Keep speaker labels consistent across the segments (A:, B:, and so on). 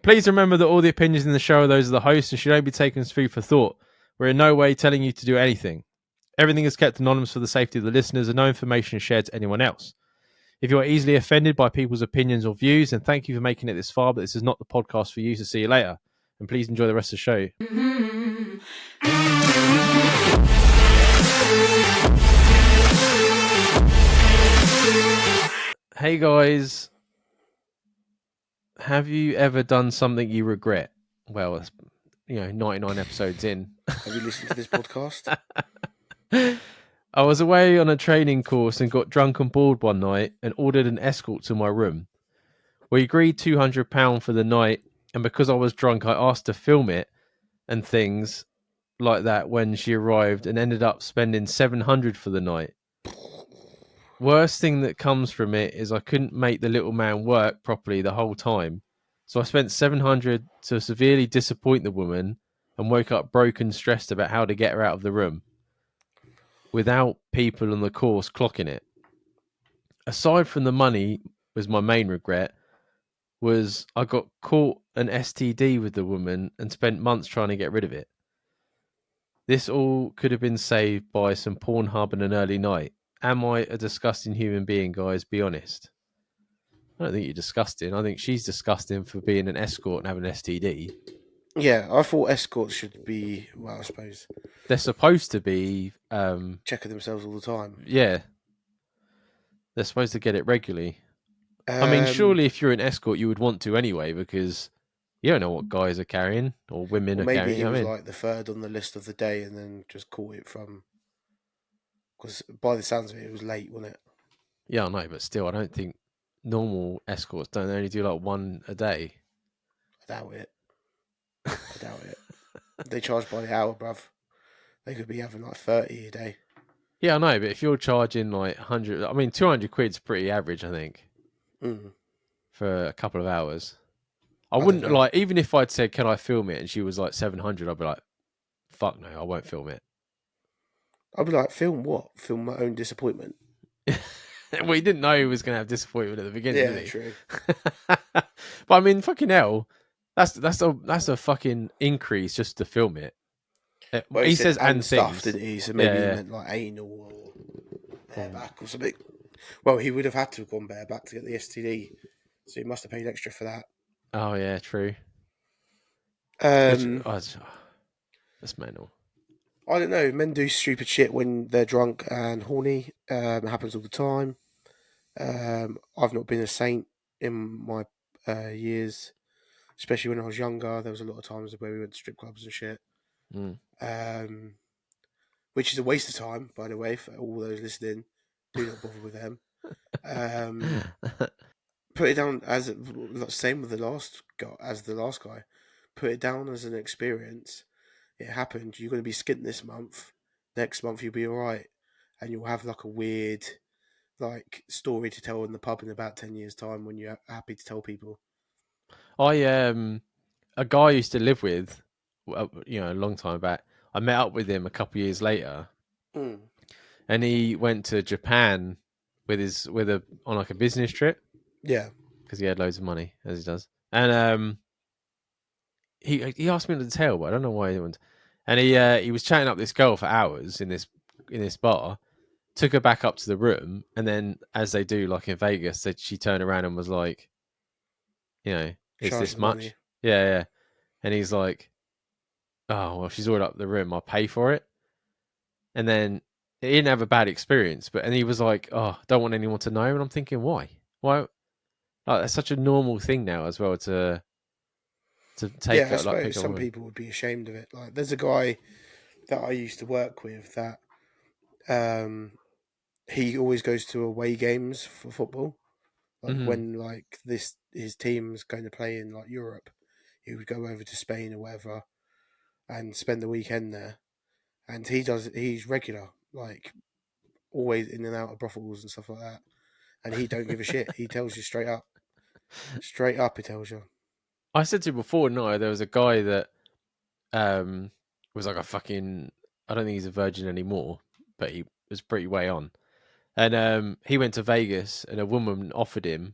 A: Please remember that all the opinions in the show are those of the host and should only be taken as food for thought. We're in no way telling you to do anything. Everything is kept anonymous for the safety of the listeners and no information is shared to anyone else. If you are easily offended by people's opinions or views, then thank you for making it this far, but this is not the podcast for you, so see you later. And please enjoy the rest of the show. Hey guys, have you ever done something you regret? Well, it's, 99 episodes in.
B: Have you listened to this podcast?
A: I was away on a training course and got drunk on board one night and ordered an escort to my room. We agreed £200 for the night, and because I was drunk, I asked to film it and things like that when she arrived and ended up spending £700 for the night. Worst thing that comes from it is I couldn't make the little man work properly the whole time. So I spent £700 to severely disappoint the woman and woke up broken, stressed about how to get her out of the room without people on the course clocking it. Aside from the money was my main regret, was I got caught an STD with the woman and spent months trying to get rid of it. This all could have been saved by some Pornhub and an early night. Am I a disgusting human being, guys? Be honest. I don't think you're disgusting. I think she's disgusting for being an escort and having an STD.
B: Yeah, I thought escorts should be, well, I suppose,
A: They're supposed to be...
B: checking themselves all the time.
A: Yeah. They're supposed to get it regularly. I mean, surely if you're an escort, you would want to anyway, because you don't know what guys are carrying or women are
B: maybe
A: carrying.
B: he was like the third on the list of the day and then just caught it from... Because by the sounds of it, it was late, wasn't it?
A: Yeah, I know, but still, I don't think normal escorts don't only do like one a day.
B: I doubt it. They charge by the hour, bruv. They could be having like 30 a day.
A: Yeah, I know, but if you're charging like 100, I mean, 200 quid's pretty average, I think, for a couple of hours. I wouldn't like, even if I'd said, can I film it? And she was like 700, I'd be like, fuck no, I won't film it.
B: I'd be like, film what? Film my own disappointment.
A: Well, he didn't know he was going to have disappointment at the beginning,
B: Yeah,
A: did he?
B: true.
A: But I mean, fucking hell, that's a fucking increase just to film it.
B: Well,
A: he says and
B: stuff,
A: things.
B: didn't he? So maybe he meant like anal or bareback or something. Well, he would have had to have gone bareback to get the STD, so he must have paid extra for that.
A: Oh yeah, true. That's mental.
B: I don't know. Men do stupid shit when they're drunk and horny. It happens all the time. I've not been a saint in my years, especially when I was younger. There was a lot of times where we went to strip clubs and shit. Which is a waste of time, by the way, for all those listening. Do not bother with them. Put it down as same with the last guy. Put it down as an experience. It happened. You're going to be skint this month. Next month you'll be all right, and you'll have like a weird, like story to tell in the pub in about 10 years' time when you're happy to tell people.
A: A guy I used to live with, a long time back. I met up with him a couple of years later, and he went to Japan on like a business trip.
B: Yeah,
A: because he had loads of money, as he does. And he asked me to tell, but I don't know why he went. And he was chatting up this girl for hours in this bar. Took her back up to the room, and then as they do, like in Vegas, she turned around and was like, "Is this much?"
B: Money.
A: Yeah. And he's like, "Oh well, she's already up the room. I'll pay for it." And then he didn't have a bad experience, and he was like, "Oh, don't want anyone to know." And I'm thinking, why? Why? Like, that's such a normal thing now as well to take.
B: Yeah, I suppose some people would be ashamed of it. Like, there's a guy that I used to work with that he always goes to away games for football. Like when like his team's going to play in like Europe, he would go over to Spain or whatever and spend the weekend there. And he's regular, like always in and out of brothels and stuff like that. And he don't give a shit. He tells you straight up. Straight up, he tells you.
A: I said to you before, no, there was a guy that was like a fucking, I don't think he's a virgin anymore, but he was pretty way on. And he went to Vegas and a woman offered him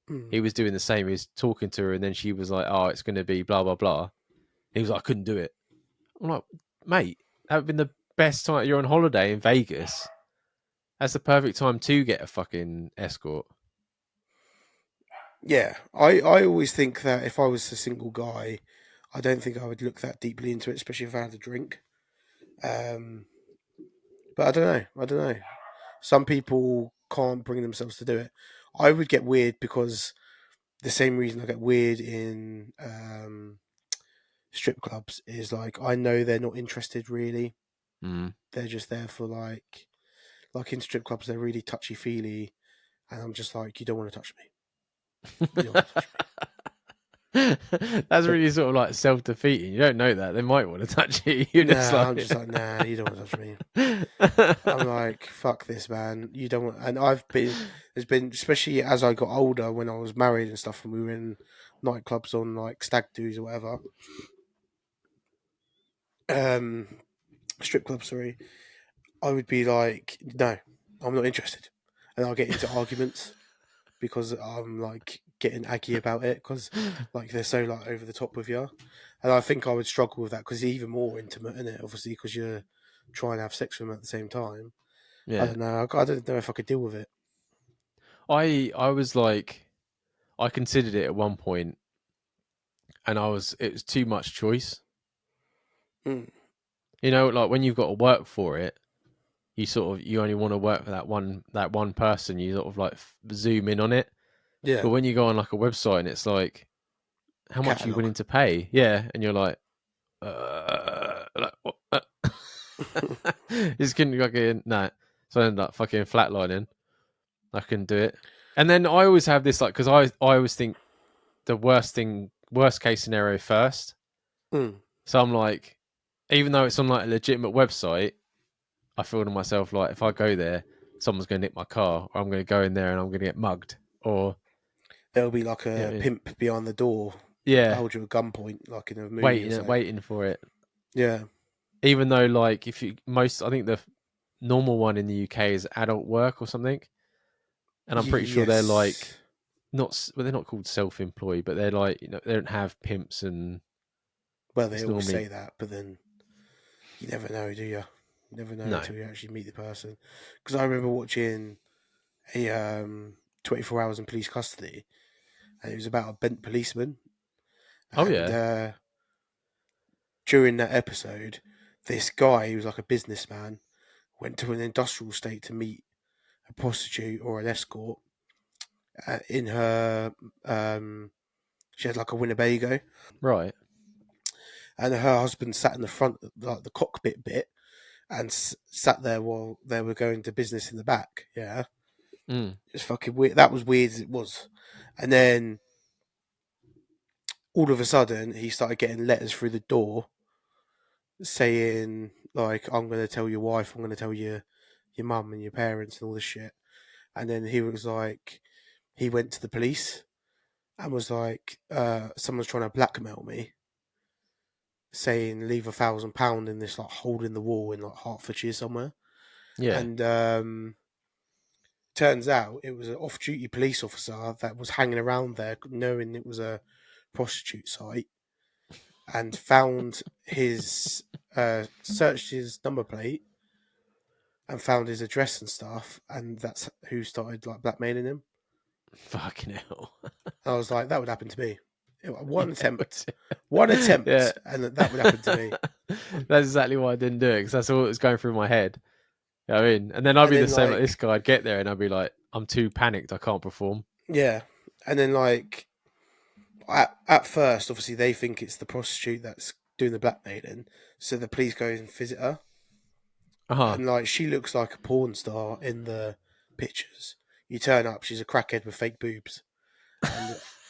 B: Mm.
A: He was doing the same. He was talking to her, and then she was like, "Oh, it's going to be blah blah blah." He was like, "I couldn't do it." I'm like, "Mate, that would have been the best time. You're on holiday in Vegas. That's the perfect time to get a fucking escort."
B: Yeah, I always think that if I was a single guy, I don't think I would look that deeply into it, especially if I had a drink. Um, but I don't know. I don't know. Some people can't bring themselves to do it. I would get weird because the same reason I get weird in strip clubs is like I know they're not interested really.
A: Mm.
B: They're just there for like in strip clubs they're really touchy feely, and I'm just like you don't want to touch me. You don't want to touch me.
A: That's
B: But
A: really sort of like self defeating. You don't know that they might want to touch you. You're just
B: nah, I'm
A: like,
B: just like nah, you don't want to touch me. I'm like, fuck this, man. You don't want. And there's been, especially as I got older, when I was married and stuff, and we were in nightclubs on like stag do's or whatever, um, strip clubs, sorry. I would be like, no, I'm not interested, and I'll get into arguments because I'm like getting aggy about it because like they're so like over the top with you, and I think I would struggle with that because it's even more intimate, isn't it? Obviously, because you're trying to have sex with them at the same time. I
A: yeah.
B: don't know. I don't know if I could deal with it.
A: I was like, I considered it at one point, and it was too much choice.
B: Mm.
A: You know, like when you've got to work for it, you only want to work for that one person. You sort of like zoom in on it.
B: Yeah,
A: But when you go on like a website and it's like, how much are you
B: catalog.
A: willing to pay? Yeah, and you're like what? Just couldn't fucking no. So I ended up fucking flatlining. I couldn't do it. And then I always have this like because I always think the worst case scenario first.
B: Mm.
A: So I'm like, even though it's on like a legitimate website, I feel to myself like if I go there, someone's going to nick my car, or I'm going to go in there and I'm going to get mugged, or
B: There'll be like
A: you know
B: a
A: what I mean?
B: pimp behind the door,
A: Yeah,
B: hold you at gunpoint, like in a movie or
A: waiting
B: something.
A: waiting for it.
B: Yeah.
A: Even though like if you most, I think the normal one in the UK is adult work or something, and I'm pretty sure they're like
B: Yes.
A: well, they're not called self-employed, but they're like they don't have pimps and
B: Well, they
A: it's
B: always
A: normally
B: say that, but then you never know, do you? You never know
A: no.
B: until you actually meet the person. Because I remember watching a 24 Hours in Police Custody, and it was about a bent policeman.
A: Oh
B: And
A: yeah,
B: during that episode, this guy who was like a businessman went to an industrial estate to meet a prostitute or an escort in her. She had like a Winnebago,
A: right.
B: and her husband sat in the front, like the cockpit bit, and sat there while they were going to business in the back. Yeah,
A: Mm.
B: it's fucking weird. That was weird as it was, and then all of a sudden he started getting letters through the door saying like, "I'm going to tell your wife. I'm going to tell your mum and your parents and all this shit." And then he was like, he went to the police and was like, "Someone's trying to blackmail me." Saying leave £1,000 in this like hole in the wall in like Hertfordshire somewhere,
A: Yeah.
B: and turns out it was an off-duty police officer that was hanging around there, knowing it was a prostitute site, and found his searched his number plate and found his address and stuff, and that's who started like blackmailing him.
A: Fucking hell.
B: And I was like, that would happen to me.
A: Yeah,
B: One attempt,
A: it
B: one
A: would. Yeah.
B: attempt, and that would happen to me.
A: That's exactly why I didn't do it because that's all that was going through my head. You know what I mean, and then I'd
B: And
A: be the
B: then
A: same like this
B: like,
A: guy. I'd get there and I'd be like, I'm too panicked. I can't perform.
B: yeah, and then like at first, obviously, they think it's the prostitute that's doing the blackmailing. So the police go and visit her,
A: Uh huh.
B: and like she looks like a porn star in the pictures. You turn up, she's a crackhead with fake boobs,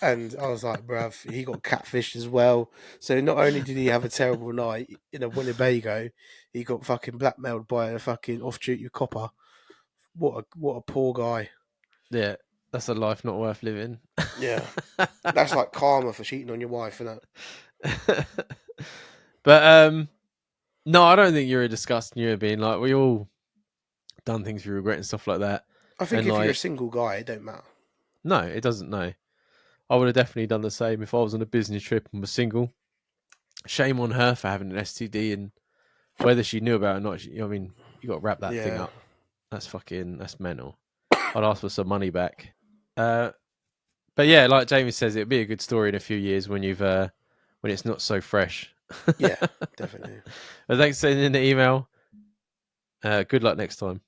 B: and I was like, bruv, he got catfished as well. So not only did he have a terrible night in a Winnebago, he got fucking blackmailed by a fucking off-duty copper. What a poor guy.
A: Yeah. That's a life not worth living.
B: Yeah, that's like karma for cheating on your wife, isn't it?
A: But no, I don't think you're a disgusting human being. Like we all done things we regret and stuff like that.
B: I think
A: And
B: if you're a
A: like,
B: single guy, it don't matter.
A: no, it doesn't. No. I would have definitely done the same if I was on a business trip and was single. Shame on her for having an STD, and whether she knew about it or not. I mean, you got to wrap that thing
B: Yeah.
A: up. That's mental. I'd ask for some money back. But yeah, like Jamie says, it'd be a good story in a few years when when it's not so fresh.
B: Yeah, definitely.
A: But thanks for sending in the email. Good luck next time.